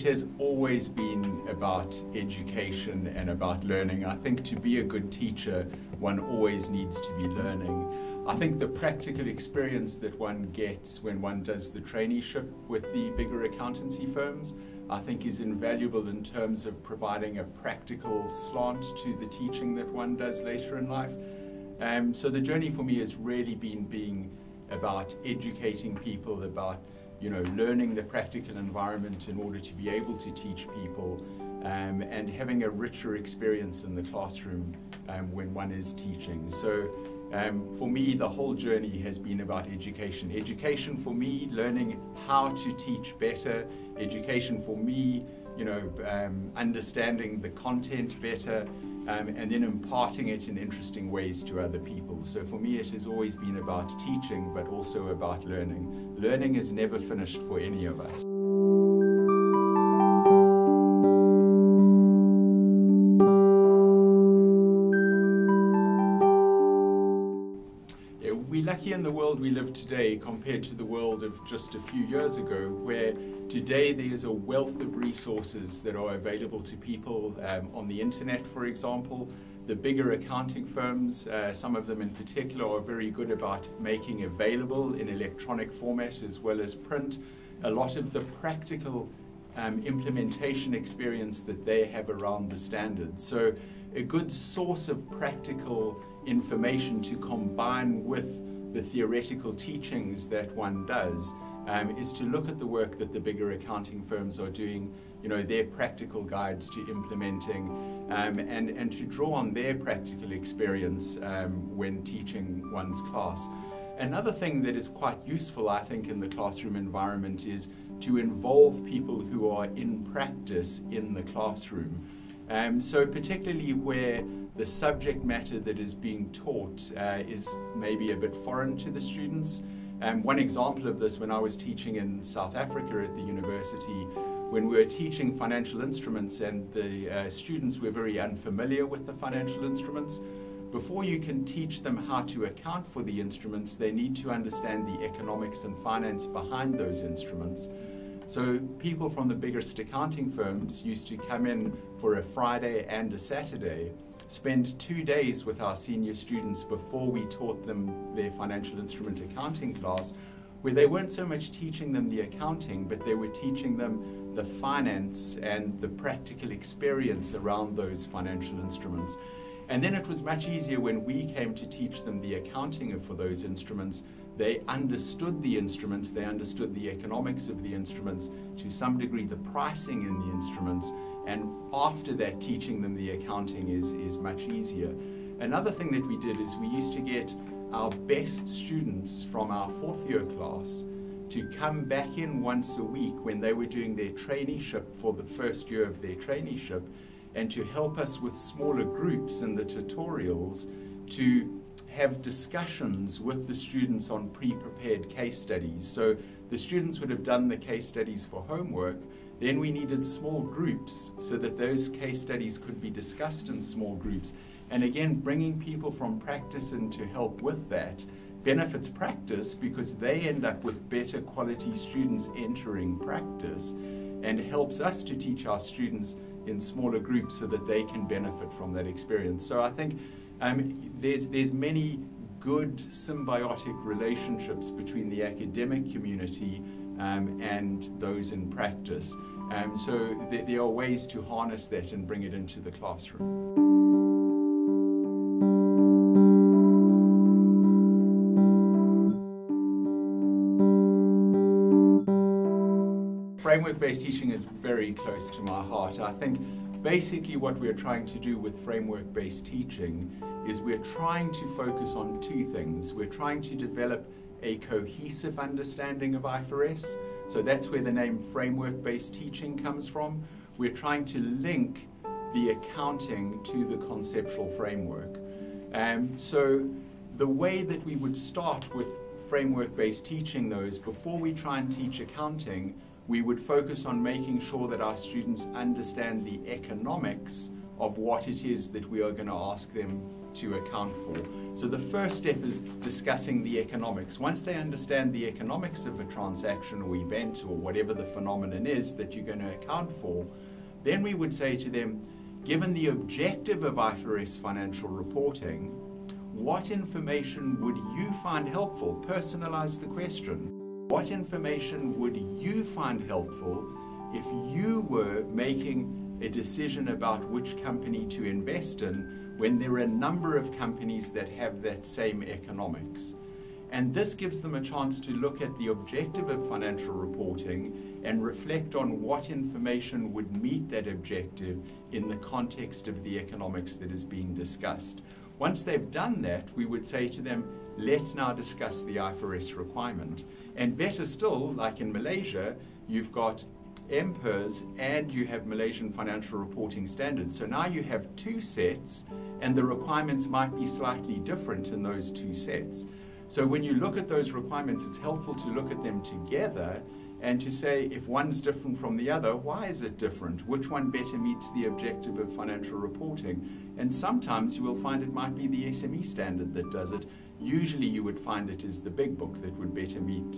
has always been about education and about learning. I think to be a good teacher, one always needs to be learning. I think the practical experience that one gets when one does the traineeship with the bigger accountancy firms, I think is invaluable in terms of providing a practical slant to the teaching that one does later in life. So the journey for me has really been being about educating people, about learning the practical environment in order to be able to teach people, and having a richer experience in the classroom when one is teaching. So for me, the whole journey has been about education. Education for me, learning how to teach better. Education for me, understanding the content better, and then imparting it in interesting ways to other people. So for me, it has always been about teaching, but also about learning. Learning is never finished for any of us. We're lucky in the world we live today compared to the world of just a few years ago, where today there is a wealth of resources that are available to people on the internet, for example. The bigger accounting firms, some of them in particular, are very good about making available in electronic format as well as print a lot of the practical implementation experience that they have around the standards. So a good source of practical information to combine with the theoretical teachings that one does is to look at the work that the bigger accounting firms are doing, their practical guides to implementing, and to draw on their practical experience when teaching one's class. Another thing that is quite useful, I think, in the classroom environment is to involve people who are in practice in the classroom. So particularly where the subject matter that is being taught is maybe a bit foreign to the students. One example of this, when I was teaching in South Africa at the university, when we were teaching financial instruments and the students were very unfamiliar with the financial instruments, before you can teach them how to account for the instruments, they need to understand the economics and finance behind those instruments. So people from the biggest accounting firms used to come in for a Friday and a Saturday, spend 2 days with our senior students before we taught them their financial instrument accounting class, where they weren't so much teaching them the accounting, but they were teaching them the finance and the practical experience around those financial instruments. And then it was much easier when we came to teach them the accounting for those instruments. They understood the instruments, they understood the economics of the instruments, to some degree the pricing in the instruments, and after that teaching them the accounting is much easier. Another thing that we did is we used to get our best students from our 4th year class to come back in once a week when they were doing their traineeship for the first year of their traineeship, and to help us with smaller groups in the tutorials to have discussions with the students on pre-prepared case studies. So the students would have done the case studies for homework, then we needed small groups so that those case studies could be discussed in small groups. And again, bringing people from practice in to help with that benefits practice, because they end up with better quality students entering practice, and helps us to teach our students in smaller groups so that they can benefit from that experience. So I think there's many good symbiotic relationships between the academic community and those in practice. So there are ways to harness that and bring it into the classroom. Framework-based teaching is very close to my heart. I think basically what we're trying to do with framework-based teaching is we're trying to focus on 2 things. We're trying to develop a cohesive understanding of IFRS. So that's where the name framework-based teaching comes from. We're trying to link the accounting to the conceptual framework. So the way that we would start with framework-based teaching, though, is before we try and teach accounting, we would focus on making sure that our students understand the economics of what it is that we are going to ask them to account for. So the first step is discussing the economics. Once they understand the economics of a transaction or event or whatever the phenomenon is that you're going to account for, then we would say to them, given the objective of IFRS financial reporting, what information would you find helpful? Personalize the question. What information would you find helpful if you were making a decision about which company to invest in when there are a number of companies that have that same economics? And this gives them a chance to look at the objective of financial reporting and reflect on what information would meet that objective in the context of the economics that is being discussed. Once they've done that, we would say to them, let's now discuss the IFRS requirement. And better still, like in Malaysia, you've got MFRS and you have Malaysian financial reporting standards. So now you have two sets and the requirements might be slightly different in those two sets. So when you look at those requirements, it's helpful to look at them together and to say, if one's different from the other, why is it different? Which one better meets the objective of financial reporting? And sometimes you will find it might be the SME standard that does it. Usually you would find it is the big book that would better meet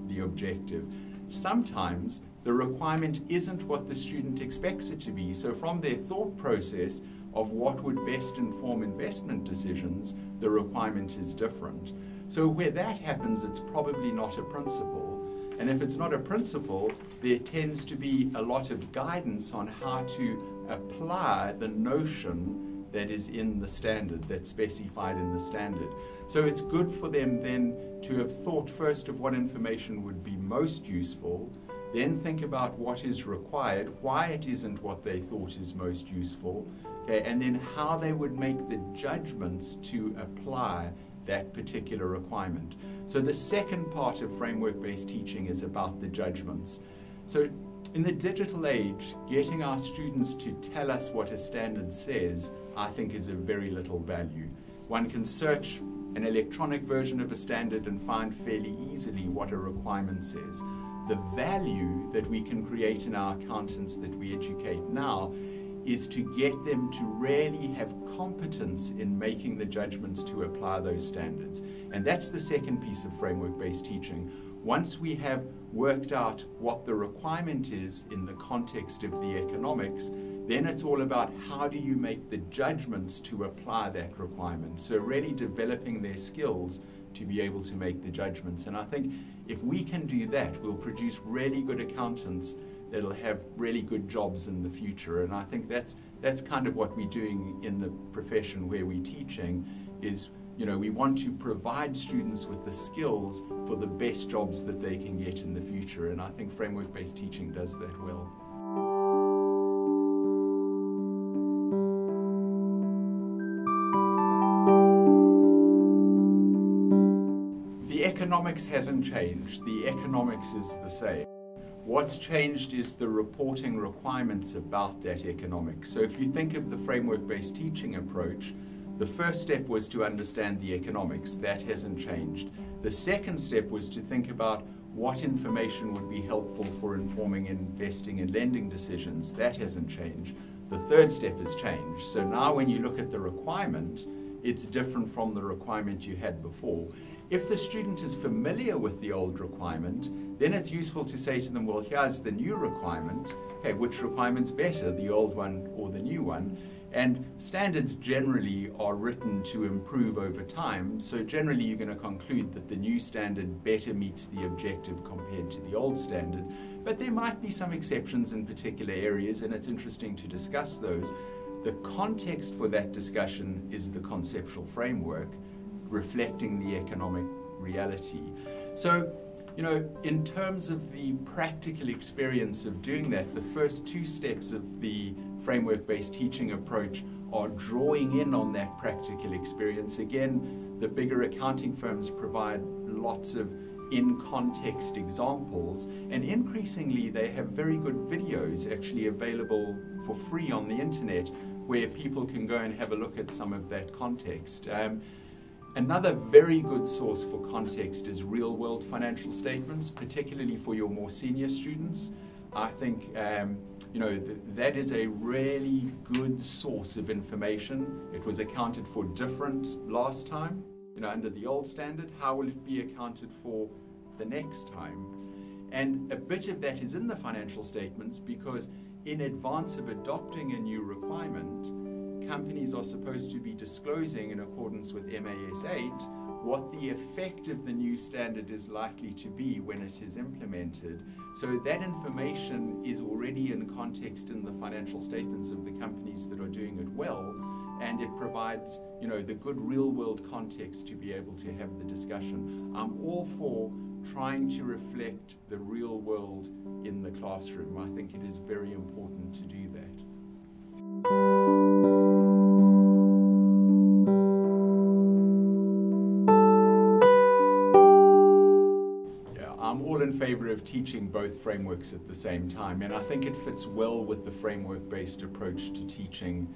the objective. Sometimes the requirement isn't what the student expects it to be. So from their thought process of what would best inform investment decisions, the requirement is different. So where that happens, it's probably not a principle. And if it's not a principle, there tends to be a lot of guidance on how to apply the notion that is in the standard, that's specified in the standard. So it's good for them then to have thought first of what information would be most useful, then think about what is required, why it isn't what they thought is most useful, okay, and then how they would make the judgments to apply that particular requirement. So the second part of framework-based teaching is about the judgments. So in the digital age, getting our students to tell us what a standard says, I think is of very little value. One can search an electronic version of a standard and find fairly easily what a requirement says. The value that we can create in our accountants that we educate now is to get them to really have competence in making the judgments to apply those standards. And that's the second piece of framework-based teaching. Once we have worked out what the requirement is in the context of the economics, then it's all about how do you make the judgments to apply that requirement. So really developing their skills to be able to make the judgments. And I think if we can do that, we'll produce really good accountants that'll have really good jobs in the future. And I think that's kind of what we're doing in the profession where we're teaching is, you know, we want to provide students with the skills for the best jobs that they can get in the future. And I think framework-based teaching does that well. The economics hasn't changed. The economics is the same. What's changed is the reporting requirements about that economics. So if you think of the framework-based teaching approach, the first step was to understand the economics. That hasn't changed. The second step was to think about what information would be helpful for informing investing and lending decisions. That hasn't changed. The third step has changed. So now when you look at the requirement, it's different from the requirement you had before. If the student is familiar with the old requirement, then it's useful to say to them, well, here's the new requirement. Okay, which requirement's better, the old one or the new one? And standards generally are written to improve over time, so generally you're going to conclude that the new standard better meets the objective compared to the old standard. But there might be some exceptions in particular areas, and it's interesting to discuss those. The context for that discussion is the conceptual framework, reflecting the economic reality. So, you know, in terms of the practical experience of doing that, the first two steps of the framework-based teaching approach are drawing in on that practical experience. Again, the bigger accounting firms provide lots of in-context examples, and increasingly they have very good videos actually available for free on the internet where people can go and have a look at some of that context. Another very good source for context is real-world financial statements, particularly for your more senior students. I think that is a really good source of information. It was accounted for different last time, under the old standard. How will it be accounted for the next time? And a bit of that is in the financial statements, because in advance of adopting a new requirement, companies are supposed to be disclosing, in accordance with MAS 8, what the effect of the new standard is likely to be when it is implemented. So that information is already in context in the financial statements of the companies that are doing it well, and it provides, the good real-world context to be able to have the discussion. I'm all for trying to reflect the real world in the classroom. I think it is very important to do that. I'm all in favor of teaching both frameworks at the same time, and I think it fits well with the framework-based approach to teaching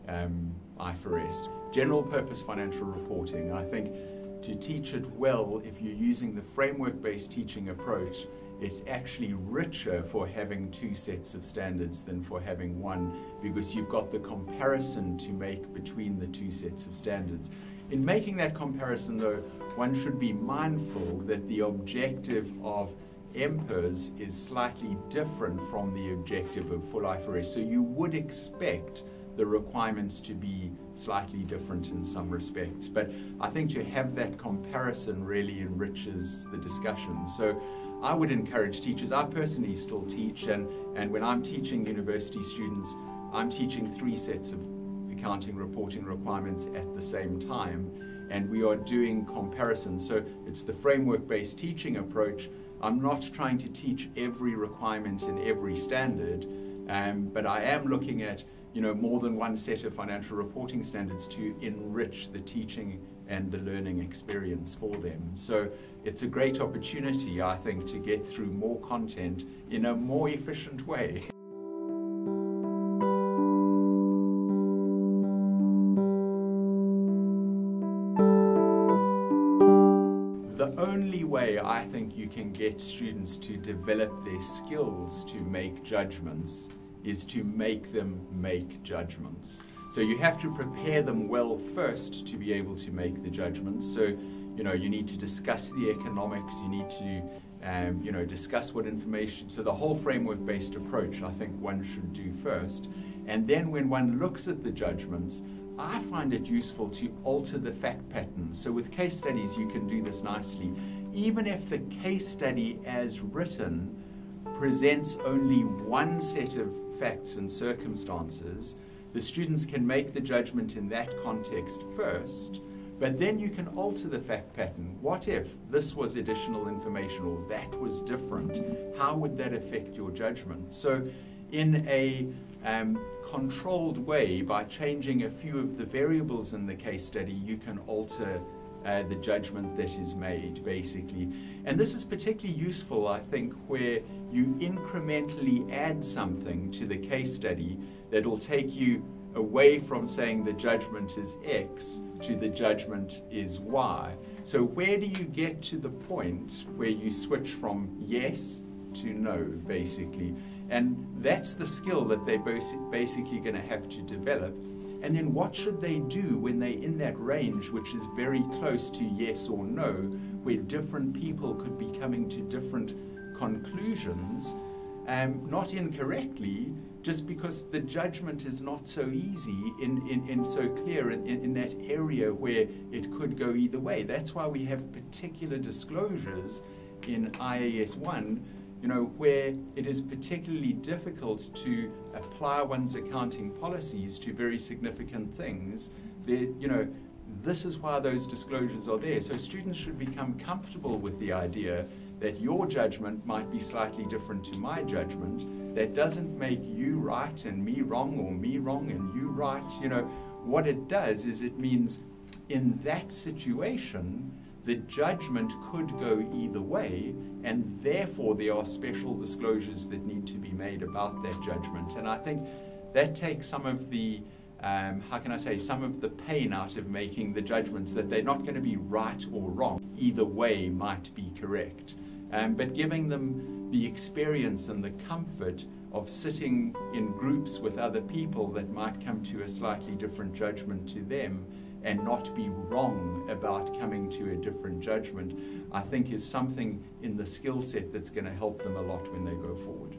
IFRS. General purpose financial reporting, I think to teach it well, if you're using the framework-based teaching approach, it's actually richer for having two sets of standards than for having one, because you've got the comparison to make between the two sets of standards. In making that comparison, though, one should be mindful that the objective of MPERS is slightly different from the objective of full IFRS. So you would expect the requirements to be slightly different in some respects. But I think to have that comparison really enriches the discussion. So I would encourage teachers, I personally still teach, and when I'm teaching university students, I'm teaching 3 sets of accounting reporting requirements at the same time, and we are doing comparisons. So it's the framework-based teaching approach. I'm not trying to teach every requirement in every standard, but I am looking at more than one set of financial reporting standards to enrich the teaching and the learning experience for them. So it's a great opportunity, I think, to get through more content in a more efficient way. The only way I think you can get students to develop their skills to make judgments is to make them make judgments. So you have to prepare them well first to be able to make the judgments. So, you need to discuss the economics, you need to, discuss what information, so the whole framework-based approach I think one should do first. And then when one looks at the judgments, I find it useful to alter the fact pattern. So with case studies, you can do this nicely. Even if the case study as written presents only one set of facts and circumstances, the students can make the judgment in that context first, but then you can alter the fact pattern. What if this was additional information or that was different? How would that affect your judgment? So in a controlled way, by changing a few of the variables in the case study, you can alter the judgment that is made, basically. And this is particularly useful, I think, where you incrementally add something to the case study that will take you away from saying the judgment is X to the judgment is Y. So where do you get to the point where you switch from yes to no, basically? And that's the skill that they're basically going to have to develop. And then what should they do when they're in that range, which is very close to yes or no, where different people could be coming to different conclusions, not incorrectly, just because the judgment is not so easy and so clear in that area where it could go either way. That's why we have particular disclosures in IAS 1, where it is particularly difficult to apply one's accounting policies to very significant things. This is why those disclosures are there. So students should become comfortable with the idea that your judgment might be slightly different to my judgment. That doesn't make you right and me wrong, or me wrong and you right. What it does is it means in that situation, the judgment could go either way, and therefore there are special disclosures that need to be made about that judgment. And I think that takes some of the, some of the pain out of making the judgments, that they're not going to be right or wrong. Either way might be correct. but giving them the experience and the comfort of sitting in groups with other people that might come to a slightly different judgment to them and not be wrong about coming to a different judgment, I think is something in the skill set that's going to help them a lot when they go forward.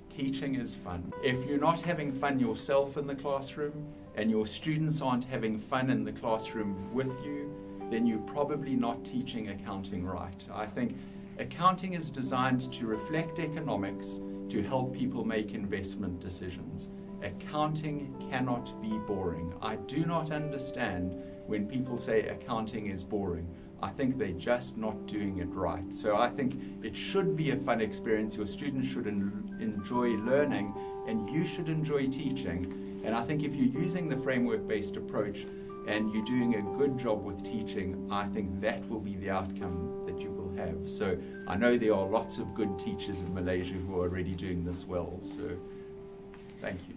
Teaching is fun. If you're not having fun yourself in the classroom and your students aren't having fun in the classroom with you, then you're probably not teaching accounting right. I think accounting is designed to reflect economics to help people make investment decisions. Accounting cannot be boring. I do not understand when people say accounting is boring. I think they're just not doing it right. So I think it should be a fun experience. Your students should enjoy learning and you should enjoy teaching. And I think if you're using the framework-based approach and you're doing a good job with teaching, I think that will be the outcome that you will have. So I know there are lots of good teachers in Malaysia who are already doing this well. So thank you.